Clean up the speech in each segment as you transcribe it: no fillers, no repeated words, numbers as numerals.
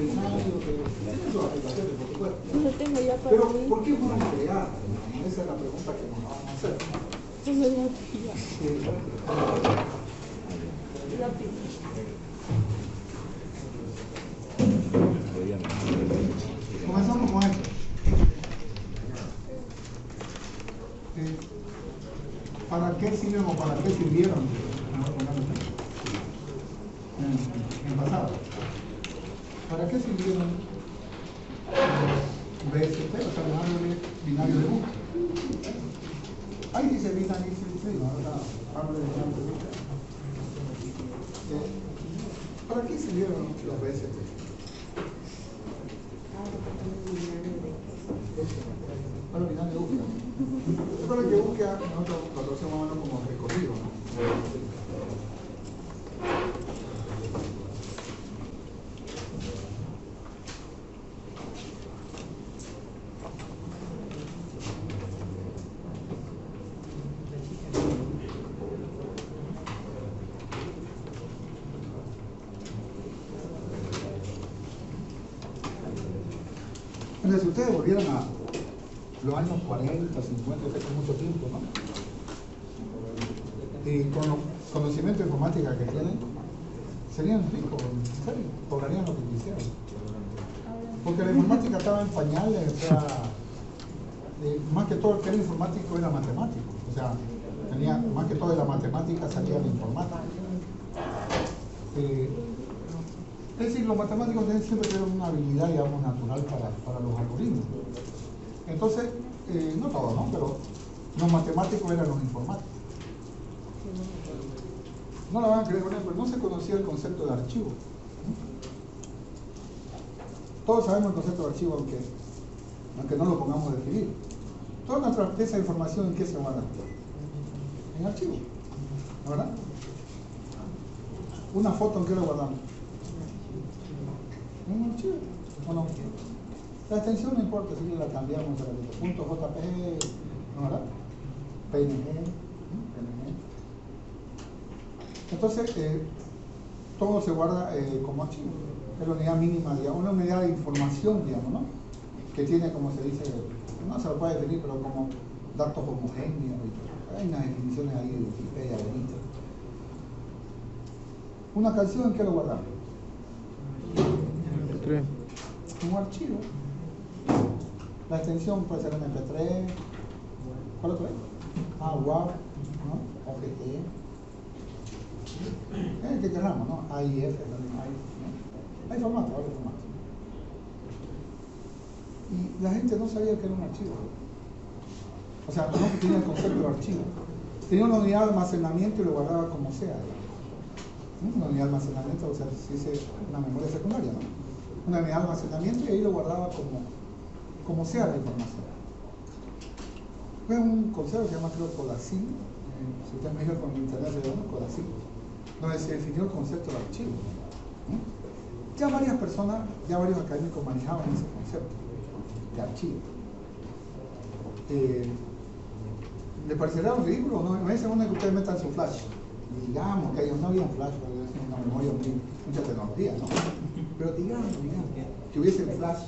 binario, tiene sus aplicaciones, por supuesto. Lo tengo ya para Pero, mí. ¿por qué fueron creadas? Esa es la pregunta que nos vamos a hacer. Comenzamos con esto. ¿Para qué sirven o para qué sirvieron en pasado? ¿Para qué sirvieron los BST, o sea, los árboles binarios de búsqueda? Ahí dice binario, sí, no, árboles binarios de búsqueda. ¿Para qué sirvieron los BST? Para binario de búsqueda. Recuerda que búsqueda nosotros lo conocemos más o menos como recorrido, ¿no? Entonces, si ustedes volvieran a los años 40, 50, hace mucho tiempo, ¿no? Y con los conocimientos de informática que tienen, serían ricos, en serio, cobrarían lo que quisieran. Porque la informática estaba en pañales, o sea, más que todo el que era informático era matemático, o sea, tenía, más que todo de la matemática salía de informática. Es decir, los matemáticos siempre tuvieron una habilidad, digamos, natural para los algoritmos. Entonces, no todos, ¿no? Pero los matemáticos eran los informáticos. No la van a creer, pero no se conocía el concepto de archivo. Todos sabemos el concepto de archivo, aunque no lo pongamos a definir. Toda nuestra pieza de información, ¿en qué se guarda? En archivo, ¿no, verdad? Una foto, ¿en qué lo guardamos? En un archivo, ¿o no? La extensión no importa si la cambiamos a .jpg, ¿no, verdad? PNG. Entonces, todo se guarda como archivo. Es la unidad mínima, digamos, una unidad de información, digamos, ¿no? Que tiene, como se dice, no se lo puede definir, pero como datos homogéneos. Hay unas definiciones ahí de Wikipedia, bonitas. Una canción, ¿en qué lo guardamos? Un archivo. La extensión puede ser MP3. ¿Cuál otro es? WAV, ¿no? OGT. Es el que queramos, ¿no? AIF también hay, ¿no? Hay formato, hay formato. Y la gente no sabía que era un archivo. O sea, no tenía el concepto de archivo. Tenía una unidad de almacenamiento y lo guardaba como sea, ¿no? Una unidad de almacenamiento, o sea, si es una memoria secundaria, ¿no? Una unidad de almacenamiento y ahí lo guardaba como sea la información. Fue un concepto que se llama, creo, Codacil. Si usted me dijo con internet, se llama Codacil, donde se definió el concepto de archivo. Ya varias personas, ya varios académicos manejaban ese concepto de archivo. ¿Le parecerá un ridículo? No es según que ustedes metan su flash. Digamos que ellos no habían flash, porque es una memoria mucha tecnología, ¿no? Pero digamos que hubiese flash.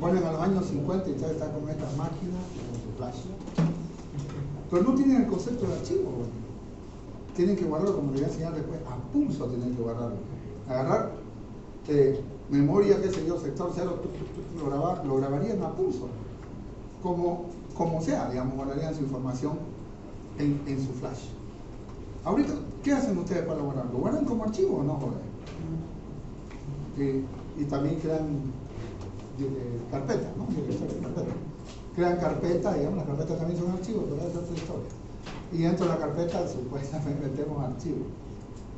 Vuelven a los años 50 y ustedes están con estas máquinas, con su flash. Pero no tienen el concepto de archivo. Tienen que guardarlo, como les voy a enseñar después, a pulso tienen que guardarlo. Agarrar memoria, qué sé yo, sector 0, lo grabarían a pulso. Como sea, digamos, guardarían su información en su flash. Ahorita, ¿qué hacen ustedes para guardarlo? ¿Lo guardan como archivo o no? Y también crean carpetas, ¿no? Crean carpetas, digamos, las carpetas también son archivos, pero esa es otra historia. Y dentro de la carpeta supuestamente metemos archivos.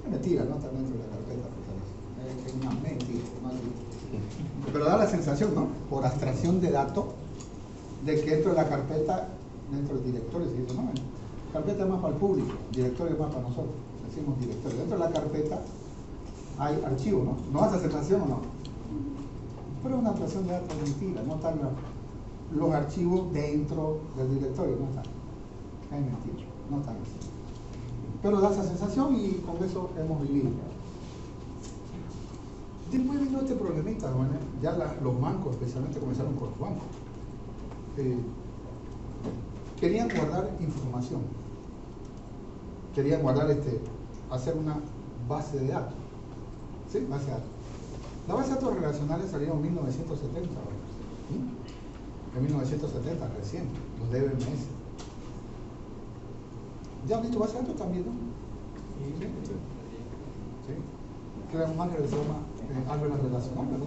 Es mentira, no está dentro de la carpeta, porque es una mentira, ¿no? Pero da la sensación, ¿no? Por abstracción de datos, de que dentro de la carpeta, dentro del directorio, se dice, no, carpeta es más para el público, directorio es más para nosotros, decimos directorio. Dentro de la carpeta hay archivos, ¿no? ¿No hace sensación o no? Pero es una abstracción de datos, mentira, no están los archivos dentro del directorio, no están. Es mentira, no están así. Pero da esa sensación y con eso hemos vivido. Después vino este problemita, bueno, ya los bancos especialmente comenzaron con los bancos. Querían guardar información, querían guardar, hacer una base de datos, ¿sí? Base de datos. La base de datos relacionales salieron en 1970, ¿sí? En 1970 recién, los DBMS. ¿Ya han visto base de datos también, no? Sí. ¿Sí? Crean un árbol que se llama árboles relacionales, ¿no?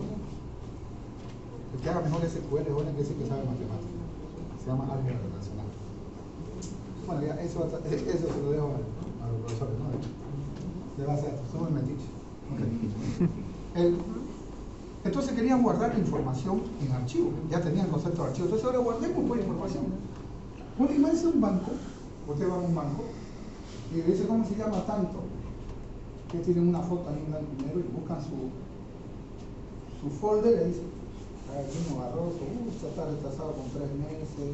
El que haga mejor SQL es que dice que sabe matemáticas. Se llama álgebra relacional. Bueno, ya eso se lo dejo a los profesores, ¿no? De base de datos, somos metiches. Okay. Entonces querían guardar la información en archivo, ya tenían el concepto de archivo. Entonces ahora guardemos pues información. Bueno, imagínense un banco, usted va a un banco y le dice cómo se llama tanto, que tienen una foto ahí en blanco y negro y buscan su folder y dice, Guillermo Barroso, está retrasado con 3 meses,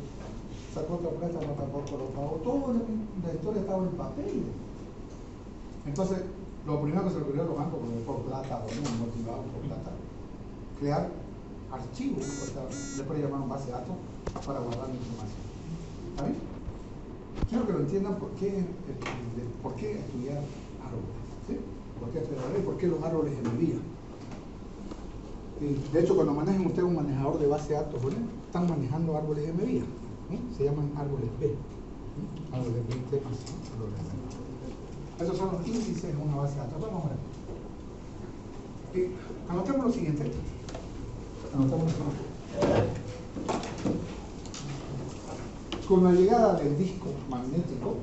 sacó otra préstamo, tampoco lo pagó, toda la historia estaba en papel. Entonces, lo primero que se le ocurrió a los bancos, por plata, motivados por plata, crear archivos, después le llamaron base de datos, para guardar la información. ¿Está bien? Quiero que lo entiendan por qué estudiar árboles, ¿sí? ¿Por qué estudiar árboles? ¿Por qué los árboles en mi vida? De hecho, cuando manejen ustedes un manejador de base de datos, ¿verdad? Están manejando árboles de medida, ¿sí? Se llaman árboles B, ¿sí? Árboles B, temas, árboles B. Esos son los índices en una base de datos. Vamos a ver. Anotemos lo siguiente. Con la llegada del disco magnético,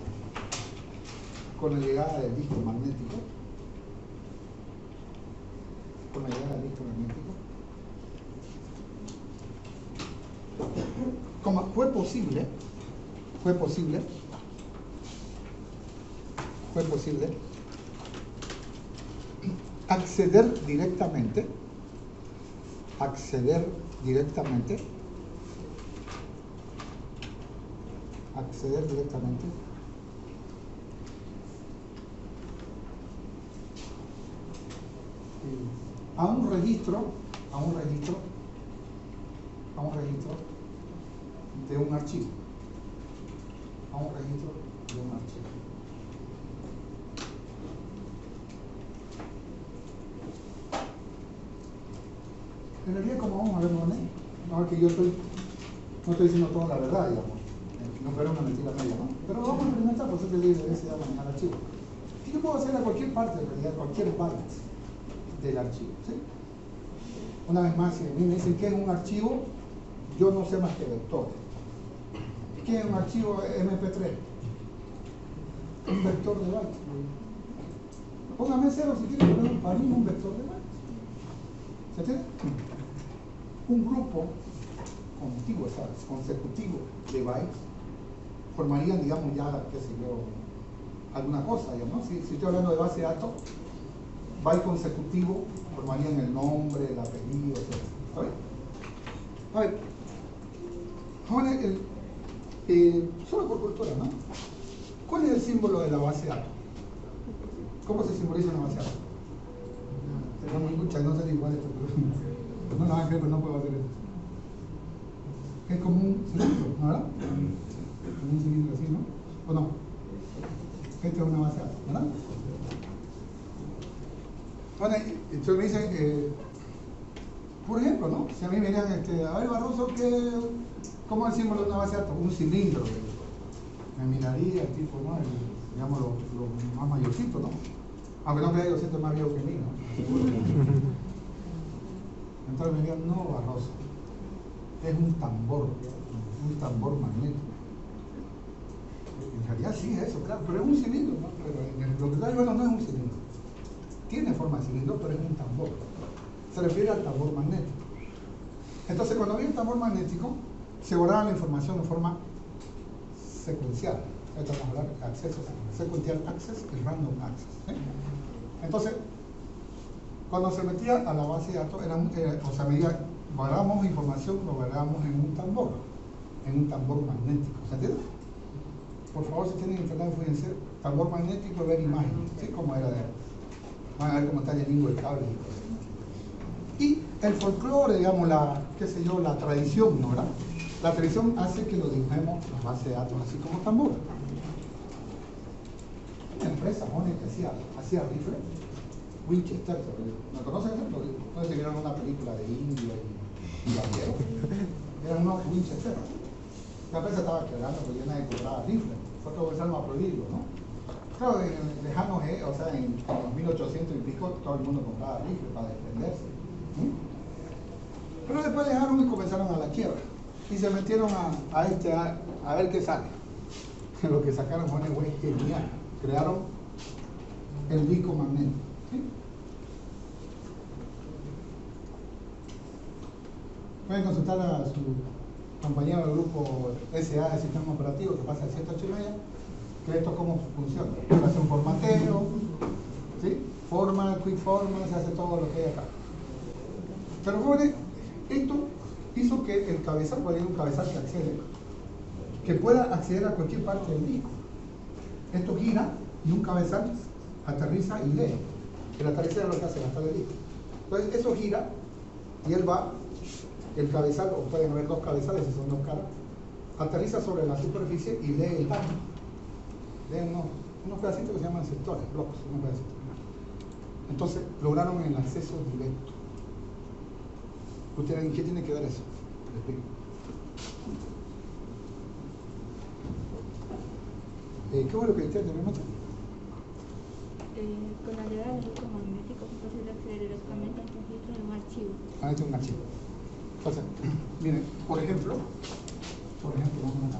fue posible acceder directamente a un registro de un archivo. En realidad, como vamos a ver, no es que yo no estoy diciendo toda la verdad, digamos, no fuera una mentira media, ¿no? Pero vamos a experimentar, por eso te digo, ese manejar archivo. ¿Qué yo puedo hacer a cualquier parte, en realidad, cualquier byte del archivo? ¿Sí? Una vez más, si a mí me dicen qué es un archivo, yo no sé más que vectores. ¿Qué es un archivo MP3? Un vector de bytes. Póngame 0 si quiere poner para mí un vector de bytes. ¿Se entiende? Un grupo contiguo, ¿sabes? Consecutivo de bytes formarían, digamos, ya, qué sé yo, alguna cosa, digamos, ¿no? Si estoy hablando de base de datos, byte consecutivo formarían el nombre, el apellido, etc. ¿Está bien? A ver, ahora solo por cultura, ¿no? ¿Cuál es el símbolo de la base de datos? ¿Cómo se simboliza una base de datos? Tenemos muchas, no sé igual esto, pero no van a creer que no puedo hacer esto. Es como un cilindro, ¿no? ¿Verdad? Como un cilindro así, ¿no? ¿O no? Esta es una base de datos, ¿verdad? Bueno, entonces me dicen, por ejemplo, ¿no? Si a mí me dirían, a ver, Barroso, ¿cómo es el símbolo de una base de datos? Un cilindro. Me miraría el tipo, ¿no? Digamos, los más mayorcitos, ¿no? Aunque no creo que siento más viejo que mí, ¿no? Entonces me dirían, no, Barroso, es un tambor magnético. En realidad sí es eso, claro, pero es un cilindro, ¿no? Pero lo que está llevando no es un cilindro. Tiene forma de cilindro, pero es un tambor. Se refiere al tambor magnético. Entonces, cuando había un tambor magnético, se guardaba la información de forma secuencial. Ahorita vamos a hablar de acceso secuencial access y random access. Entonces, cuando se metía a la base de datos, guardábamos información, lo guardábamos en un tambor magnético. ¿Se entiende? Por favor, si tienen internet, fíjense, tambor magnético, ver imágenes, ¿sí? Como era de antes. Van a ver cómo está lleno el cable y cosas. Y el folclore, digamos, qué sé yo, la tradición, ¿no, verdad? La tradición hace que lo dibujemos en base de datos, así como tambor. Una empresa, que hacía rifles, Winchester, ¿no conocen eso? No se vieron una película de India y Bandiero. Eran unos Winchester. La empresa estaba quebrando porque llena de cobraba rifles. Fue que comenzaron a prohibirlo, ¿no? Claro, en el lejano, o sea, en los 1800 y pico, todo el mundo compraba rifles para defenderse. Pero después dejaron y comenzaron a la quiebra. Y se metieron a ver qué sale. Lo que sacaron fue una güey genial. Crearon el disco magnético. ¿Sí? Pueden consultar a su compañero del grupo SA de sistema operativo que pasa el 108 que esto cómo funciona. Se hace un formateo, ¿sí? Quick format, se hace todo lo que hay acá. Pero jóvenes, esto hizo que el cabezal, pueda ir un cabezal que pueda acceder a cualquier parte del disco. Esto gira y un cabezal aterriza y lee. El aterrizaje es lo que hace gastar el disco. Entonces eso gira y él va, el cabezal, o pueden haber dos cabezales si son dos caras, aterriza sobre la superficie y lee el dato. Lee unos pedacitos que se llaman sectores, blocos, unos pedacitos. Entonces lograron el acceso directo. ¿Ustedes qué tiene que ver eso? Les explico. ¿Qué bueno que ustedes tenemos? Con la llegada del disco magnético es posible acceder directamente al registro de un archivo. Este es un archivo. Entonces, miren, por ejemplo, vamos acá.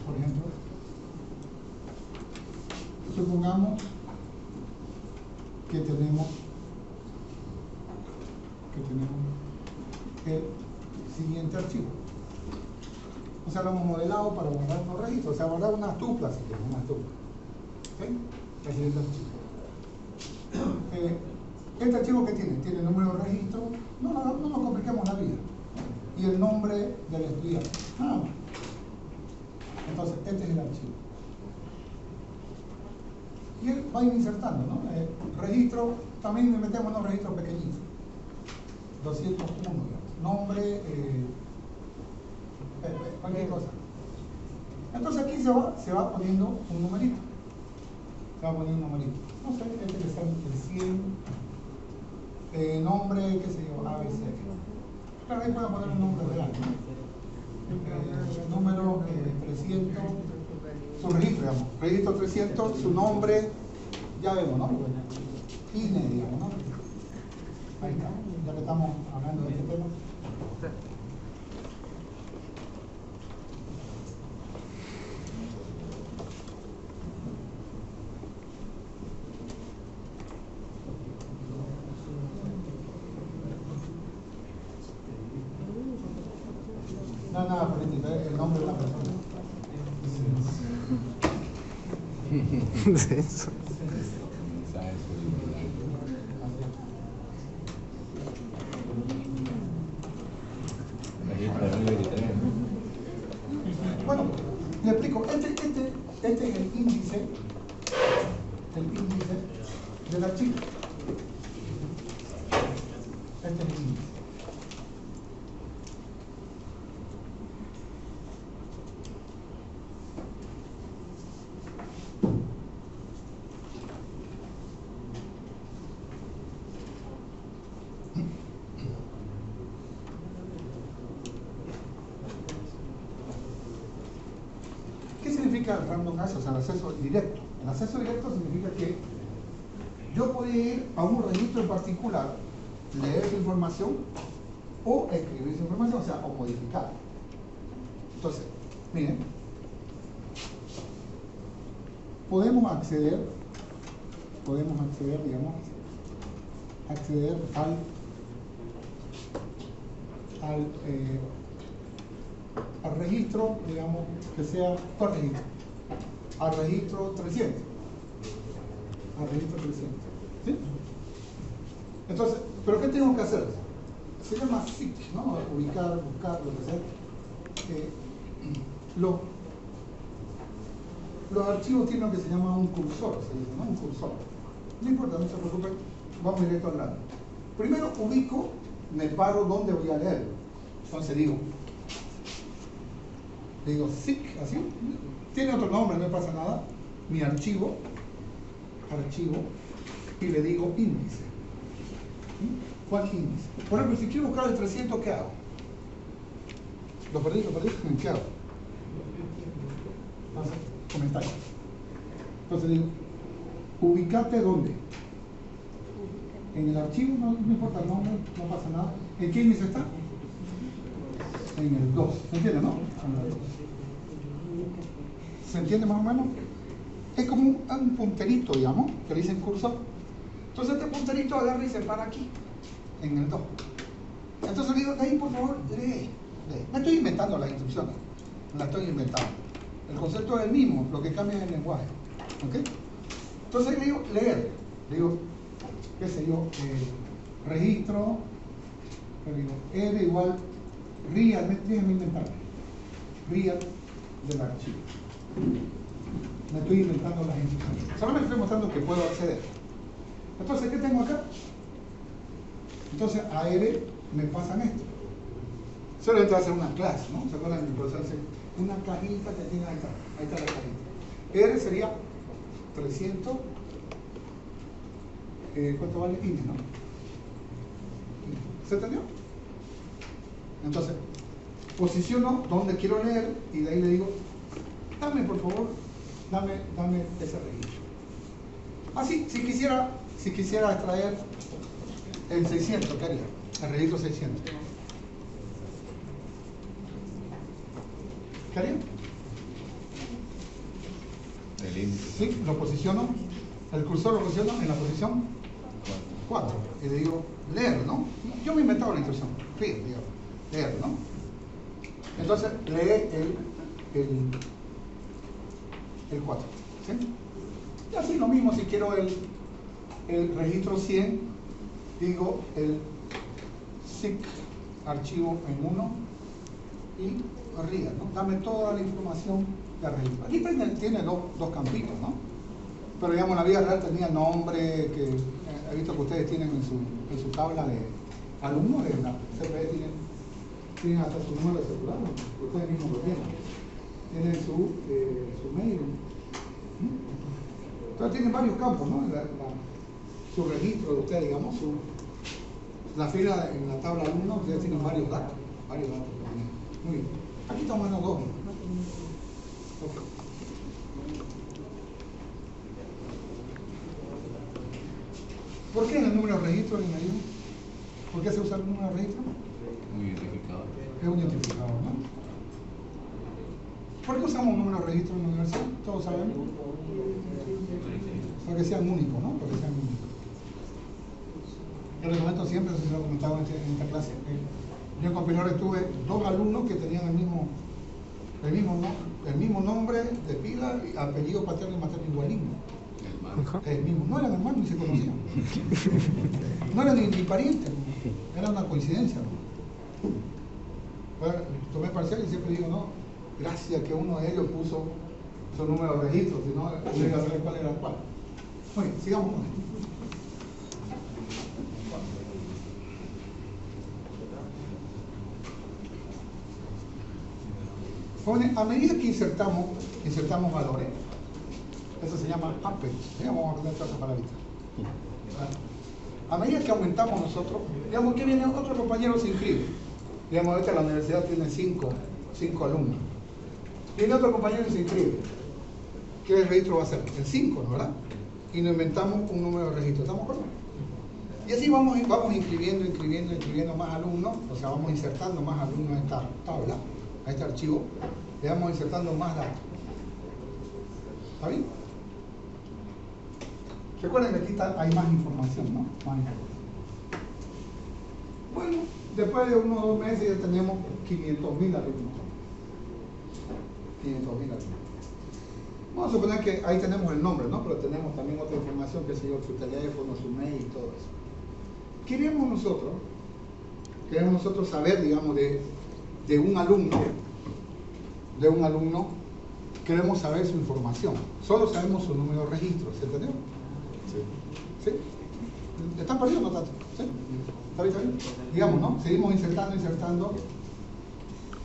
Por ejemplo, supongamos que tenemos el siguiente archivo. O sea, lo hemos modelado para guardar unos registros, o sea, guardar unas tuplas, si queremos, unas tuplas. ¿Ok? El siguiente archivo. Este archivo que tiene el número de registro, no nos compliquemos la vida. Y el nombre del estudiante. Nada más. Entonces, este es el archivo. Y él va a ir insertando, ¿no? Registro, también le metemos unos registros pequeñitos. 201, nombre, cualquier cosa. Entonces aquí se va poniendo un numerito. Se va poniendo un numerito. No sé, este que sea el 100, nombre, qué sé yo, ABC. Claro, ahí pueden poner un nombre real. Número 300, su registro, digamos. Registro 300, su nombre, ya vemos, ¿no? INE, digamos, ¿no? Ahí está, ya que estamos hablando de este tema. No, nada político, el nombre de la persona. Eso. Bueno, le explico. Este es el índice del archivo. Este es el índice. ¿Qué significa el random access? O sea, el acceso directo. El acceso directo significa que yo puedo ir a un registro en particular, leer su información o escribir su información, o sea, o modificar. Entonces, miren, podemos acceder, digamos, al registro, digamos, que sea por registro, al registro 300. Al registro 300. ¿Sí? Entonces, ¿pero qué tengo que hacer? Se llama seek, ¿no? Ubicar, buscar, lo que sea. Los archivos tienen lo que se llama un cursor, se dice, ¿no? Un cursor. No importa, no se preocupen, vamos directo al lado. Primero ubico, me paro donde voy a leer. Entonces digo SIC, así. Tiene otro nombre, no pasa nada. Mi archivo, y le digo índice. ¿Cuál índice? Por ejemplo, si quiero buscar el 300, ¿qué hago? ¿Lo perdí? ¿Qué hago? Comentarios. Entonces digo, ubicate ¿dónde? En el archivo, no importa el nombre, no pasa nada. ¿En qué índice está? En el 2. ¿Se entiende, no? ¿Se entiende más o menos? Es como un punterito, digamos, que le dicen cursor. Entonces este punterito agarra y se para aquí, en el 2. Entonces le digo, de ahí por favor, lee. Me estoy inventando las instrucciones, me las estoy inventando. El concepto es el mismo, lo que cambia es el lenguaje. ¿Ok? Entonces le digo, leer. Le digo, qué sé yo, registro, le digo, R igual real, déjame inventarme. Real del archivo. Me estoy inventando las instrucciones. Solamente estoy mostrando que puedo acceder. Entonces, ¿qué tengo acá? Entonces, a R me pasan esto. Solamente va a ser una clase, ¿no? ¿Se acuerdan? Entonces, hace una cajita que tiene ahí está la cajita. R sería 300. ¿Cuánto vale? INE, ¿no? ¿Se entendió? Entonces, posiciono donde quiero leer y de ahí le digo, dame por favor, dame ese registro. Así, si quisiera extraer el 600, ¿qué haría? El registro 600. ¿Qué haría? El índice. Sí, lo posiciono, el cursor lo posiciono en la posición 4. Y le digo, leer, ¿no? Yo me he inventado la instrucción. Fíjate, digo, leer, ¿no? Entonces, lee el 4. ¿Sí? Y así lo mismo, si quiero el registro 100, digo el SIC archivo en 1 y RIA, ¿no? Dame toda la información de registro. Aquí tiene dos campitos, ¿no? Pero digamos, la vida real tenía nombre, que he visto que ustedes tienen en su tabla de alumnos de la CPE, tienen hasta su número de celular, ¿no? Ustedes mismos lo tienen. Tienen su mail. Entonces tienen varios campos, ¿no? Su registro de ustedes, digamos, la fila en la tabla alumnos, ustedes tienen varios datos. Muy bien. Aquí estamos en los dos. Okay. ¿Por qué en el número de registro en medio? ¿Por qué se usa el número de registro? Un identificador. Es un identificador, ¿no? ¿Por qué usamos un número de registro en la universidad? Todos sabemos. Para que sean únicos, ¿no? Para que sean únicos. Yo les comento siempre, eso se lo comentaba en esta clase. Yo en Compiladores tuve 2 alumnos que tenían el mismo nombre de pila, apellido paterno y materno igualísimo. El mismo. No eran hermanos ni se conocían. No eran ni parientes. Era una coincidencia, ¿no? Bueno, tomé parcial y siempre digo, no, gracias que uno de ellos puso su número de registro, si no, no iba a saber cuál era cuál. Muy bien, sigamos con esto. A medida que insertamos valores, eso se llama append. Vamos a aprender toda esa palabrita. A medida que aumentamos nosotros, digamos que viene otro compañero se inscribe. Digamos, ahorita la universidad tiene 5 alumnos. Viene otro compañero y se inscribe. ¿Qué registro va a ser? El 5, ¿no? ¿Verdad? Y nos inventamos un número de registro. ¿Estamos de acuerdo? Y así vamos inscribiendo más alumnos, o sea, vamos insertando más alumnos en esta tabla, a este archivo, le vamos insertando más datos. ¿Está bien? Recuerden que aquí hay más información, ¿no? Más información. Bueno, después de unos 2 meses ya tenemos 500.000 alumnos. 500.000 alumnos. Vamos a suponer que ahí tenemos el nombre, ¿no? Pero tenemos también otra información, que sé yo, su teléfono, su mail y todo eso. Queremos nosotros saber, digamos, de un alumno, queremos saber su información. Solo sabemos su número de registro, ¿se entendió? Sí. ¿Sí? ¿Están perdiendo, Tato? ¿Sí? ¿Está bien? ¿Está bien? Digamos, ¿no? Seguimos insertando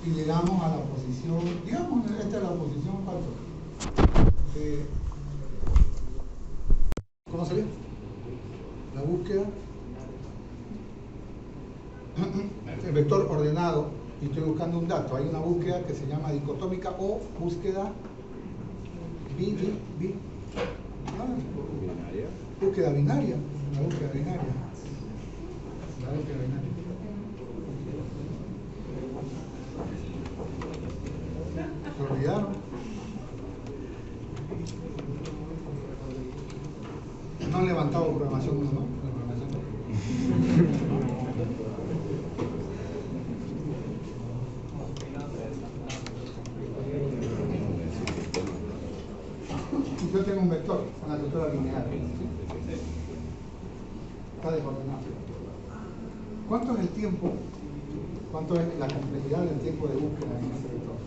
y llegamos a la posición, digamos, esta es la posición, ¿cuánto? ¿Cómo sería? La búsqueda. El vector ordenado, y estoy buscando un dato. Hay una búsqueda que se llama dicotómica o búsqueda búsqueda binaria. La búsqueda binaria. La búsqueda binaria. ¿Se olvidaron? No han levantado programación 1, ¿no? Yo tengo un vector, una estructura lineal. Está desordenado. ¿Cuánto es el tiempo? ¿Cuánto es la complejidad del tiempo de búsqueda en ese vector?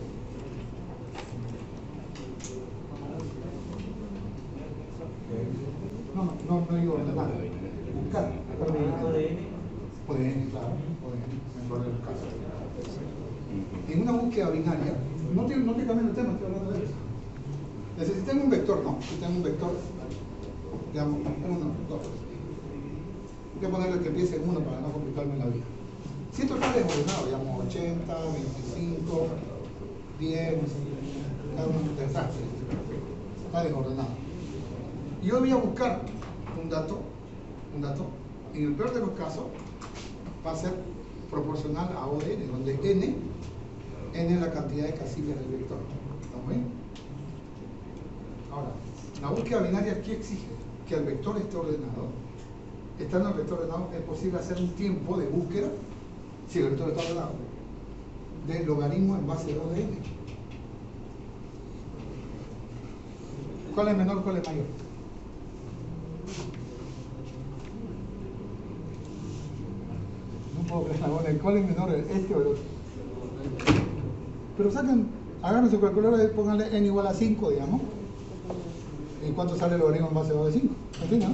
No digo ordenar. Buscar. O de n, claro. O de n, mejor de los casos. En una búsqueda binaria, no te cambien el tema, estoy hablando de eso. Necesitamos un vector, ¿no? Necesitamos un vector, digamos, 1, 2. Voy a ponerle que empiece en 1 para no complicarme la vida. Si esto está desordenado, digamos, 80, 25, 10, cada uno de estas, está desordenado. Y yo voy a buscar un dato, en el peor de los casos, va a ser proporcional a O de n, donde n es la cantidad de casillas del vector. ¿Estamos bien? Ahora, la búsqueda binaria, ¿qué exige? Que el vector esté ordenado. Estando el vector ordenado, es posible hacer un tiempo de búsqueda, si el vector está ordenado, de logaritmo en base de O de n. ¿Cuál es menor, cuál es mayor? No puedo creer ahora, ¿cuál es menor, este o el otro? Pero agarren su calculadora y pónganle n igual a 5, digamos. ¿Y cuánto sale el logaritmo en base de O de 5? En fin, ¿no?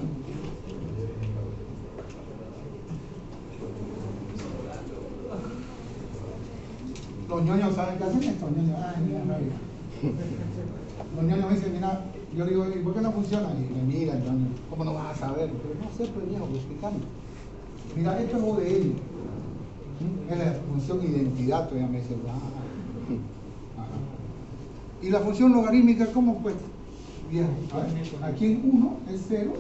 Los ñoños saben qué hacen esto, ñoños. Ay, mira, rabia. Los ñoños me dicen, mira, yo digo, ¿y por qué no funciona? Y me miran, ñoño, ¿cómo no vas a saber? Pero no sé, pues viejo, explícame. Mira, esto es O de N. Es la función identidad, todavía me dice, y la función logarítmica, ¿cómo pues? Bien, a ver, aquí en 1 es 0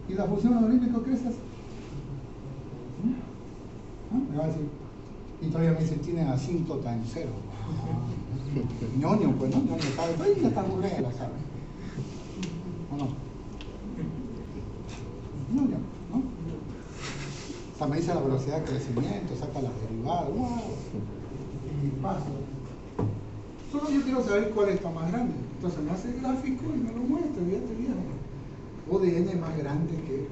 y la función logarítmica crece así. Me va a decir, y todavía me dice, tiene asíntota en 0. Ñoño, pues, ¿no? Ñoño sabe, pues ya está aburrida, la sabe. ¿O no? Ñoño, ¿no? O sea, me dice la velocidad de crecimiento, saca las derivadas, ¡wow! Y paso. Solo yo quiero saber cuál está más grande. Entonces me hace el gráfico y me lo muestra, fíjate bien. O de n es más grande que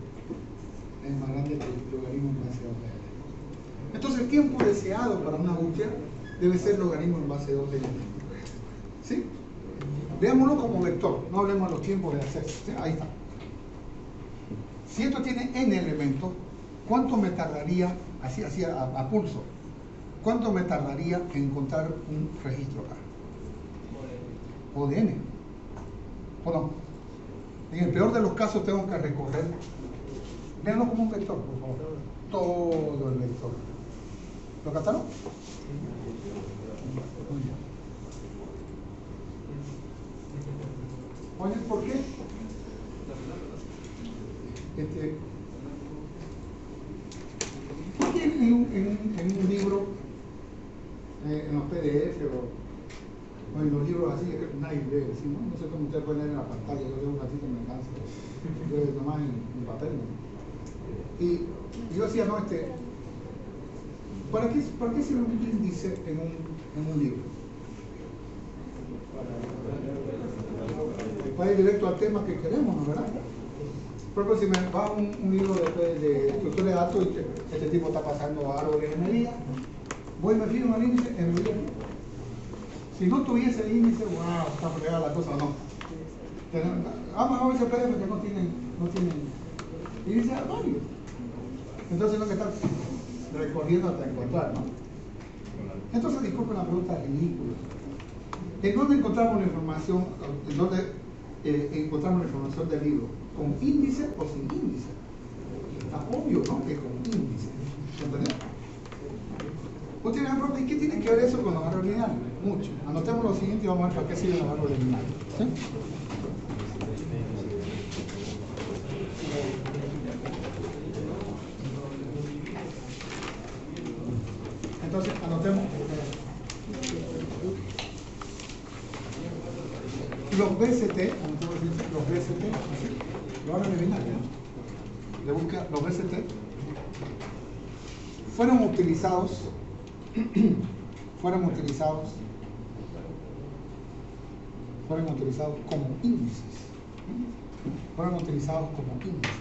el logaritmo en base de 2 de n. Entonces el tiempo deseado para una búsqueda debe ser logaritmo en base de 2 de n. ¿Sí? Veámoslo como vector, no hablemos de los tiempos de acceso. ¿Sí? Ahí está. Si esto tiene n elementos, ¿cuánto me tardaría, así a pulso, cuánto me tardaría en encontrar un registro acá? O de n. ¿O no? En el peor de los casos tengo que recorrer. Véanlo como un vector, por favor. Todo el vector. ¿Lo captaron? Muy bien. Oye, ¿por qué? ¿Por qué en un libro, en los PDF o en los libros así, nadie lee, ¿sí? No sé cómo ustedes pueden leer en la pantalla, yo leo un ratito y me canso, yo nomás en papel, ¿no? Y yo decía, no, ¿para qué sirve un índice en un libro? Para ir directo al tema que queremos, ¿no? ¿Verdad? Por ejemplo, si me va un libro de estructura de datos y este tipo está pasando árboles en medida, voy y me fijo en el índice en medida. Si no tuviese el índice, wow, está fregada la cosa o no. Vamos a ver ese PDF que no tienen índice arbóreo. Entonces lo que está recorriendo hasta encontrar, ¿no? Entonces, disculpen la pregunta ridícula. ¿En dónde encontramos la información? ¿En dónde encontramos la información del libro? ¿Con índice o sin índice? Está obvio, ¿no? Que con índice. ¿Entendés? Usted me pregunta, ¿y qué tiene que ver eso con los árboles lineales? Mucho. Anotemos lo siguiente y vamos a ver para qué sirven los árboles lineales. ¿Sí? Entonces, anotemos los BCT, los BCT, los árboles lineales, ¿no? Le busca los BCT, fueron utilizados como índices. Fueron utilizados como índices.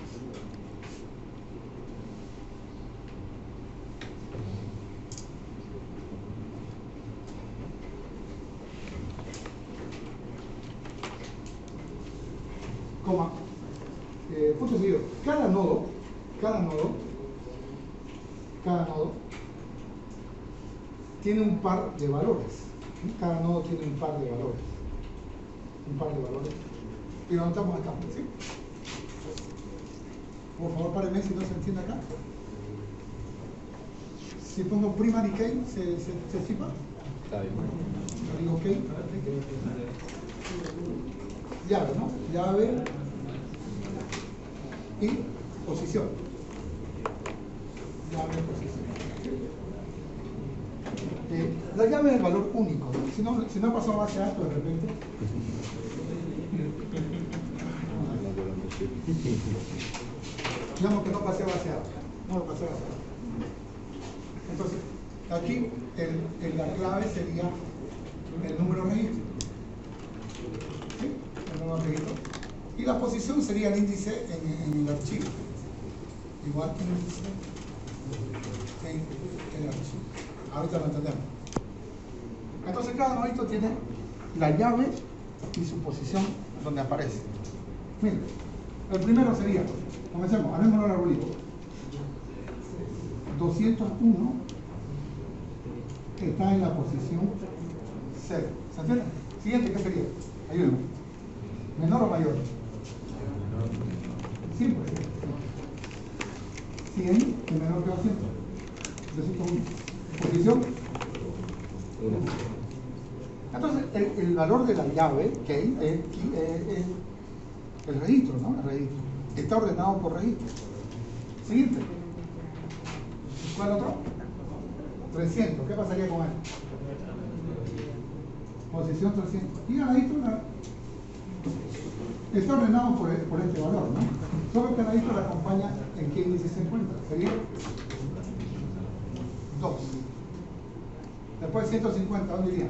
Punto seguido. Cada nodo tiene un par de valores. Cada nodo tiene un par de valores. Y lo anotamos acá, ¿sí? Por favor, párenme si no se entiende acá. Si pongo primary key, ¿se chipa? Está bien. Digo ok. Llave, ¿no? Llave y posición. Llave y posición. La llave es el valor único, ¿no? Si no pasó a base alto de repente. Digamos que no pasé a base alto. No lo pasé a base alto. Entonces, aquí la clave sería el número registro. ¿Sí? El número registro. Y la posición sería el índice en el archivo. Igual que índice en el archivo. Ahorita lo entendemos. Entonces cada nodito tiene la llave y su posición donde aparece. Miren, el primero sería, comencemos, haremos el arbolito. 201 está en la posición 0. ¿Se entiende? Siguiente, ¿qué sería? Ayúdenme. ¿Menor o mayor? Simple. 100 es menor que 200. 201. Posición 1. Entonces, el valor de la llave, que es el registro, ¿no? El registro. Está ordenado por registro. Siguiente. ¿Cuál otro? 300. ¿Qué pasaría con él? Posición 300. Y al registro está ordenado por este valor, ¿no? Solo que el registro la acompaña en qué índice se encuentra. Sería 2. Después 150, ¿dónde iría?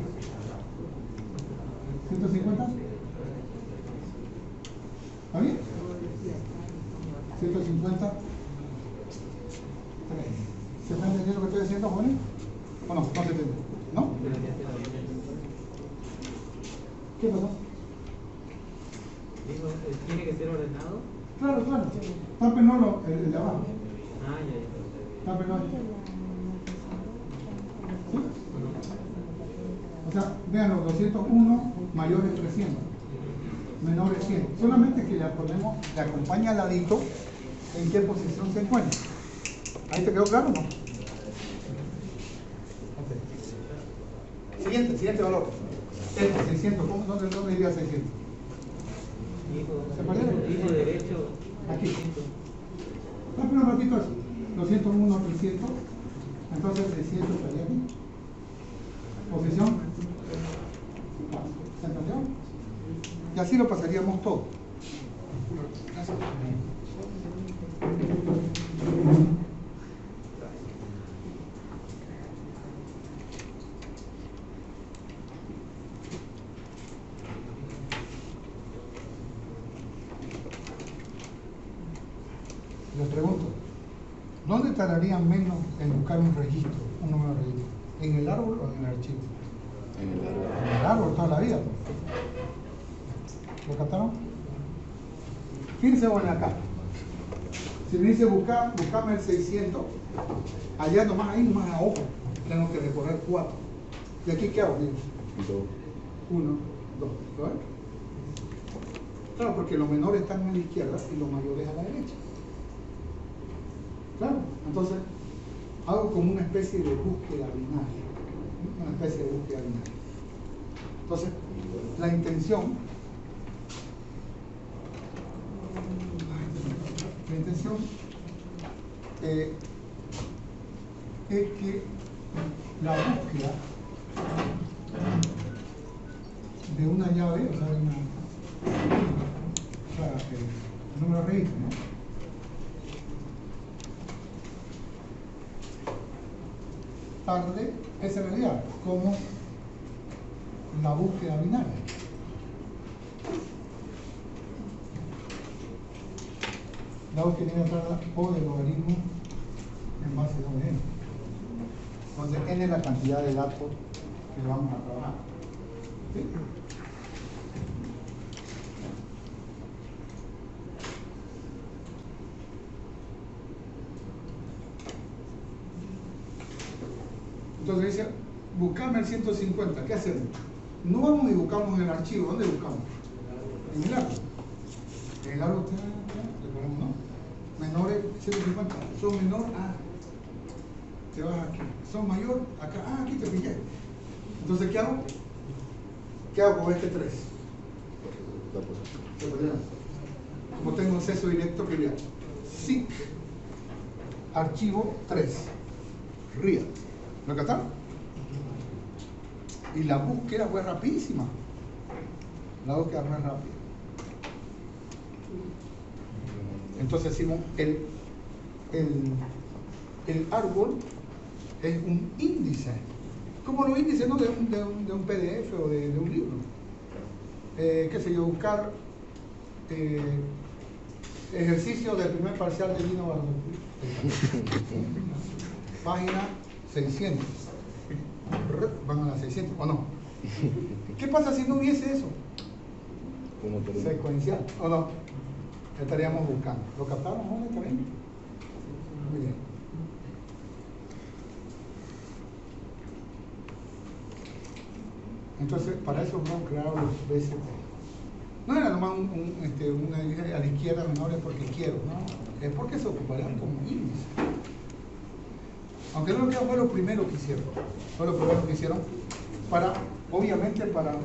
150. ¿Está bien? 150. 3. ¿Se está entendiendo lo que estoy diciendo, jóvenes? ¿O no? No se entiende. ¿No? ¿Qué pasó? ¿Tiene que ser ordenado? Claro. Tápenlo el de abajo. Ya. Tápenlo. ¿Sí? O sea, vean los 201 mayores 300, menores 100. Solamente que le acompaña al ladito en qué posición se encuentra. ¿Ahí te quedó claro o no? Okay. Siguiente valor. 600. ¿Dónde iría 600? ¿Se parece? Hijo derecho. Aquí. Dame un ratito eso. 201, 300. Entonces 600 estaría aquí. Posición. ¿Se entendió? Y así lo pasaríamos todo. Les pregunto, ¿dónde tardarían menos en buscar un registro, un número de registro? ¿En el árbol o en el archivo? En el árbol. En el árbol toda la vida. ¿Lo captaron? Fíjense bueno acá. Si me dice buscame el 600, Allá nomás, ahí nomás a ojo, tengo que recorrer 4. ¿Y aquí qué hago? Digo, 1, 2, ¿lo ves? Claro, porque los menores están a la izquierda y los mayores a la derecha. Claro, entonces hago como una especie de búsqueda binaria. Una especie de búsqueda binaria. Entonces, la intención es que la búsqueda de una llave, o sea, el número raíz, ¿no? Tarde es en realidad como la búsqueda binaria. La búsqueda binaria o de logaritmo en base a n. Entonces n es la cantidad de datos que vamos a trabajar. ¿Sí? Entonces dice, buscame el 150. ¿Qué hacemos? No vamos y buscamos en el archivo. ¿Dónde buscamos? En el árbol. En el árbol, le ponemos, ¿no? Menores, 150. Son menor, te vas aquí. Son mayor, acá, aquí te pillé. Entonces, ¿qué hago? ¿Qué hago con este 3? Como tengo acceso directo, quería SIC archivo 3 RIA. ¿Lo captaron? Y la búsqueda fue rapidísima. La búsqueda fue rápida. Entonces decimos, el árbol es un índice. Como los índices, ¿no? de un PDF o de un libro. Qué sé yo, buscar ejercicio del primer parcial de Lino Bardo. Página 600. Van a las 600, ¿o no? ¿Qué pasa si no hubiese eso? Secuencial, ¿o no? Estaríamos buscando. ¿Lo captaron? ¿No? ¿Está bien? Muy bien. Entonces, para eso vamos a crear los BCT. No era nomás una a la izquierda menores porque quiero, no. Es porque se ocuparían como índice. Aunque no fue lo primero que hicieron. Fue lo primero que hicieron para, obviamente para...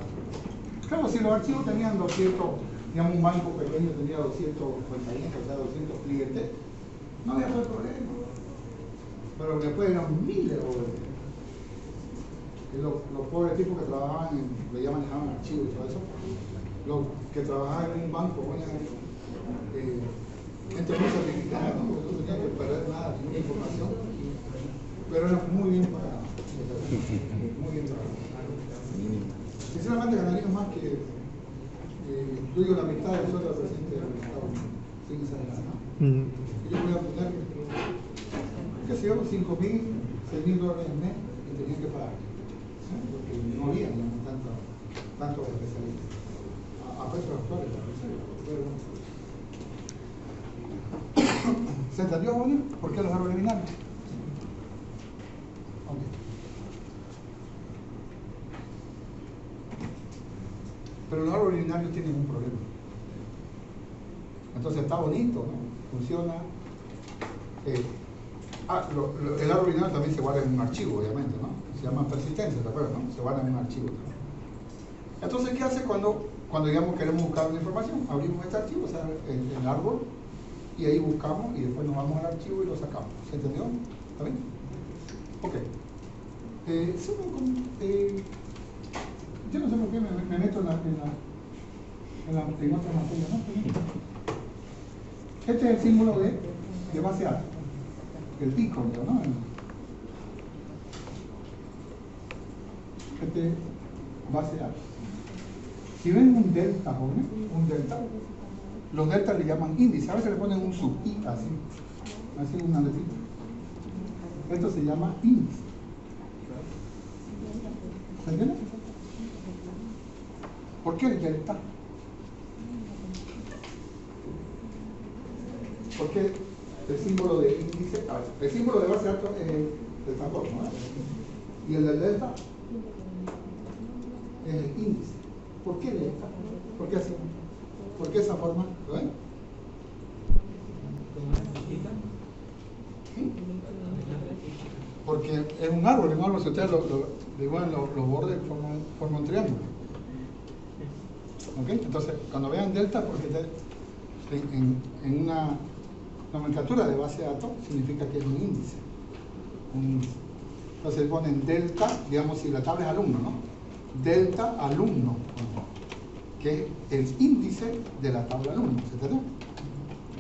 Claro, si los archivos tenían 200, digamos un banco pequeño tenía 200 compañías, o sea 200 clientes, no había problema. Pero después eran miles los pobres tipos que trabajaban le llaman archivos y todo eso, los que trabajaban en un banco, bueno, gente muy sacrificada, ¿no? Porque no tenían que perder nada, ninguna información, pero era muy bien pagado, muy bien pagado. Sinceramente ganaría más que, yo digo, la mitad del sueldo del presidente del Estado, sin exagerar, ¿no? Yo voy a poner, qué sé yo, $5,000, $6,000 al mes que tenían que pagar. Porque no había tantos especialistas a precios actuales ¿se entendió, Bonnie? ¿Por qué los árboles binarios? Okay. Pero los árboles binarios tienen un problema. Entonces está bonito, ¿no? Funciona. El árbol binario también se guarda en un archivo, obviamente, ¿no? Se llama persistencia, ¿te acuerdas, no? Se guarda en un archivo también. Entonces, ¿qué hace cuando digamos, queremos buscar una información? Abrimos este archivo, o sea, el árbol, y ahí buscamos, y después nos vamos al archivo y lo sacamos. ¿Se entendió? ¿Está bien? Ok. Yo no sé por qué me meto en otra materia, ¿no? Este es el símbolo de base A. El pico, ¿no? Este base A. Si ven un delta, jóvenes, un delta, los deltas le llaman índice, a veces le ponen un sub I, así una letrita. Esto se llama índice. ¿Se entiende? ¿Por qué el delta? Porque el símbolo de índice, a ver, el símbolo de base de datos es el tambor, ¿no? Y el del delta es el índice. ¿Por qué delta? ¿Por qué así? ¿Por qué esa forma? ¿Lo ven? ¿Sí? Porque es un árbol, si ustedes dibujan los bordes forman un triángulo. ¿Ok? Entonces, cuando vean delta, porque en una nomenclatura de base de datos significa que es un índice. Entonces ponen delta, digamos, si la tabla es alumno, ¿no? Delta alumno, que es el índice de la tabla alumno, ¿se entiende?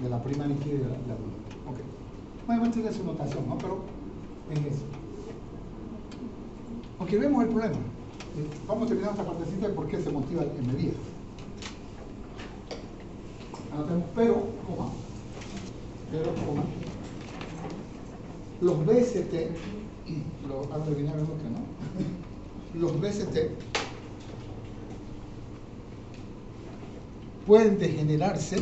De la prima líquida de alumno. Ok. Obviamente tiene su notación, ¿no? Pero es eso. Ok, vemos el problema. Vamos a terminar esta partecita de por qué se motiva en medida. Anotemos pero, coma. Los BST, ahora de vemos que no. Los BST pueden degenerarse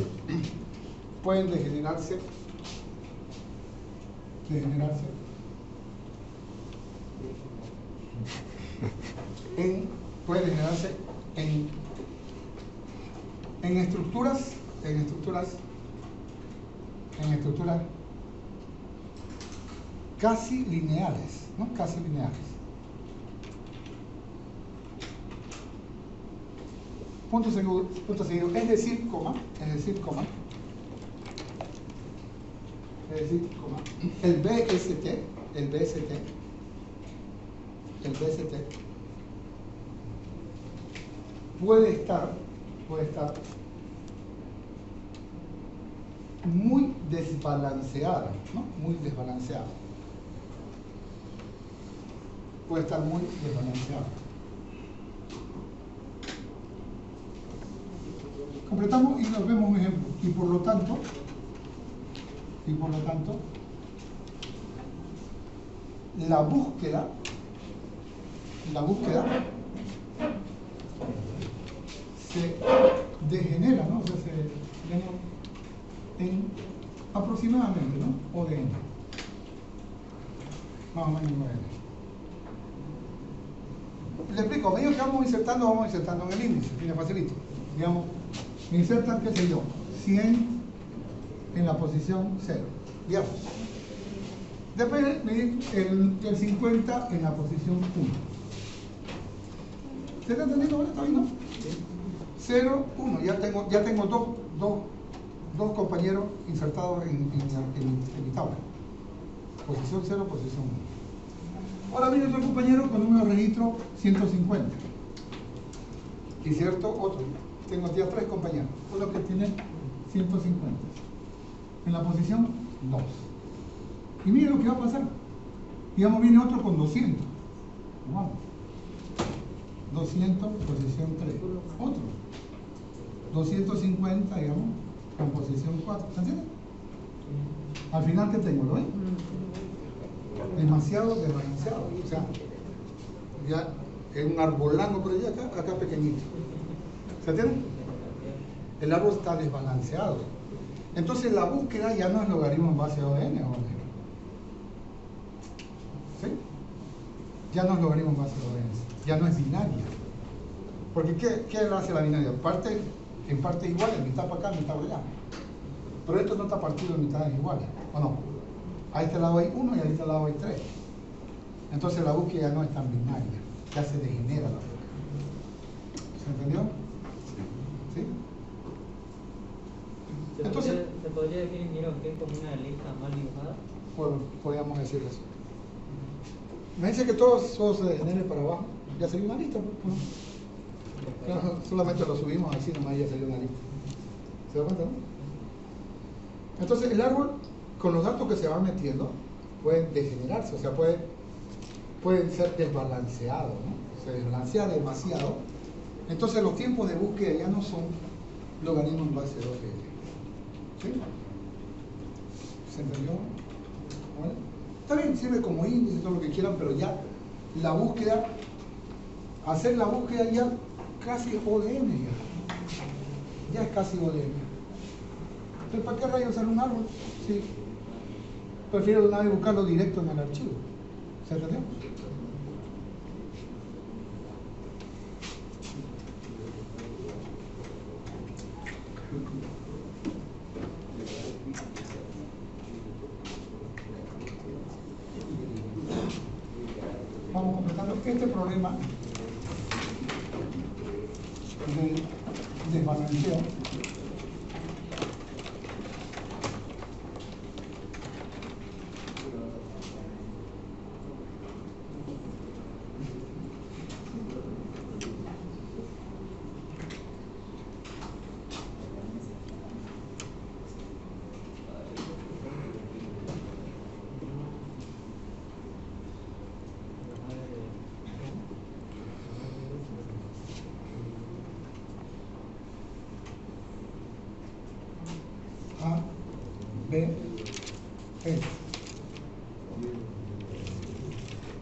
en estructuras casi lineales, ¿no? Casi lineales. Punto seguido, es decir, el BST puede estar muy desbalanceada, ¿no? Puede estar muy desbalanceada. Completamos y nos vemos un ejemplo. Y por lo tanto, la búsqueda se degenera, ¿no? O sea, en aproximadamente, ¿no? O de n. Más o menos 9. Le explico, a medida que vamos insertando en el índice, tiene facilito. Digamos, me insertan, qué sé yo, 100 en la posición 0, digamos. Después el 50 en la posición 1. ¿Se está entendiendo? ¿Está bien, no? 0, 1, ya tengo dos compañeros insertados en mi tabla. Posición 0, posición 1. Ahora viene otro compañero con número de registro 150. Y cierto, otro. Tengo ya 3 compañeros. Uno que tiene 150. En la posición 2. Y miren lo que va a pasar. Digamos, viene otro con 200. Vamos. 200, posición 3. Otro. 250, digamos, con posición 4. ¿Se entiende? Al final, ¿qué tengo? ¿Lo ven? Demasiado desbalanceado. O sea, ya es un árbol largo, pero ya acá pequeñito. ¿Se entiende? El árbol está desbalanceado. Entonces la búsqueda ya no es logaritmo en base a ON. ¿Sí? Ya no es logaritmo en base a ON. Ya no es binaria. Porque ¿qué hace la binaria? En parte iguales, mitad para acá, mitad para allá. Pero esto no está partido en mitades iguales, ¿o no? A este lado hay 1 y a este lado hay 3. Entonces la búsqueda ya no es tan binaria, ya se degenera la búsqueda. ¿Se entendió? ¿Sí? Entonces, ¿se podría definir que es como una lista mal dibujada? Bueno, podríamos decir eso. Me dice que todo se degenere para abajo. Ya sería una lista, pues, ¿no? Solamente lo subimos así, nomás ya salió una lista. ¿Se da cuenta, no? Entonces, el árbol, con los datos que se van metiendo, pueden degenerarse, o sea, pueden ser desbalanceados, ¿no? Se desbalancea demasiado. Entonces, los tiempos de búsqueda ya no son logaritmos en base a 2. ¿Sí? ¿Se entendió? ¿Vale? Está bien, sirve como índice, todo lo que quieran, pero ya la búsqueda, hacer la búsqueda ya casi ODM ya es casi ODM. Entonces, ¿para qué rayos hacer un árbol? Sí, prefiero de una vez buscarlo directo en el archivo. ¿Se entendió? Vamos completando este problema de desbalanceo. A, B,